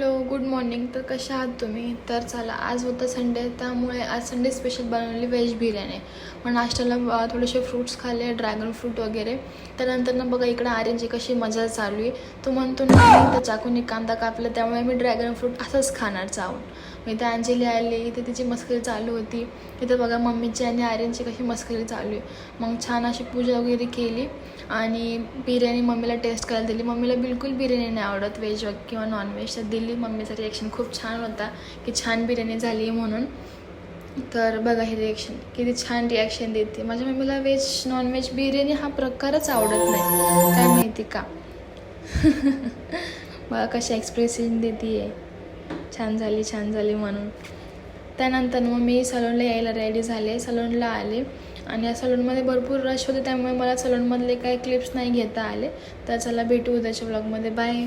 Hello, good morning. तर कशा आहात तुम्ही? तर चला, आज होतं संडे, त्यामुळे आज संडे स्पेशल बनवली व्हेज बिर्याणी. मग नाश्त्याला थोडेसे फ्रूट्स खाल्ले, ड्रॅगन फ्रूट वगैरे. त्यानंतर ना बघा इकडं आर्यनची कशी मजा चालू आहे. तो म्हणतो ना त्या चाकूने कांदा कापला, त्यामुळे मी ड्रॅगन फ्रूट असंच खाणार चावून. मी इथे अंजली आली, इथे तिची मस्करी चालू होती. इथं बघा मम्मीची आणि आर्यनची कशी मस्करी चालू आहे. मग छान अशी पूजा वगैरे केली आणि बिर्याणी मम्मीला टेस्ट करायला दिली. मम्मीला बिलकुल बिर्याणी नाही आवडत, व्हेज किंवा नॉनव्हेज. तर दिली. मम्मीचा रिॲक्शन खूप छान होता की छान बिर्याणी झाली म्हणून. तर बघा हे रिॲक्शन, किती छान रिॲक्शन देते. माझ्या मम्मीला व्हेज नॉनव्हेज बिर्याणी हा प्रकारच आवडत नाही, काय माहिती का. बघा कशा एक्सप्रेशन देते आहे, छान झाली म्हणून. त्यानंतर मग मी सलूनला यायला रेडी झाले, सलूनला आले आणि या सलूनमध्ये भरपूर रश होते, त्यामुळे मला सलूनमधले काही क्लिप्स नाही घेता आले. तर चला भेटू उद्याच्या व्लॉगमध्ये. बाय.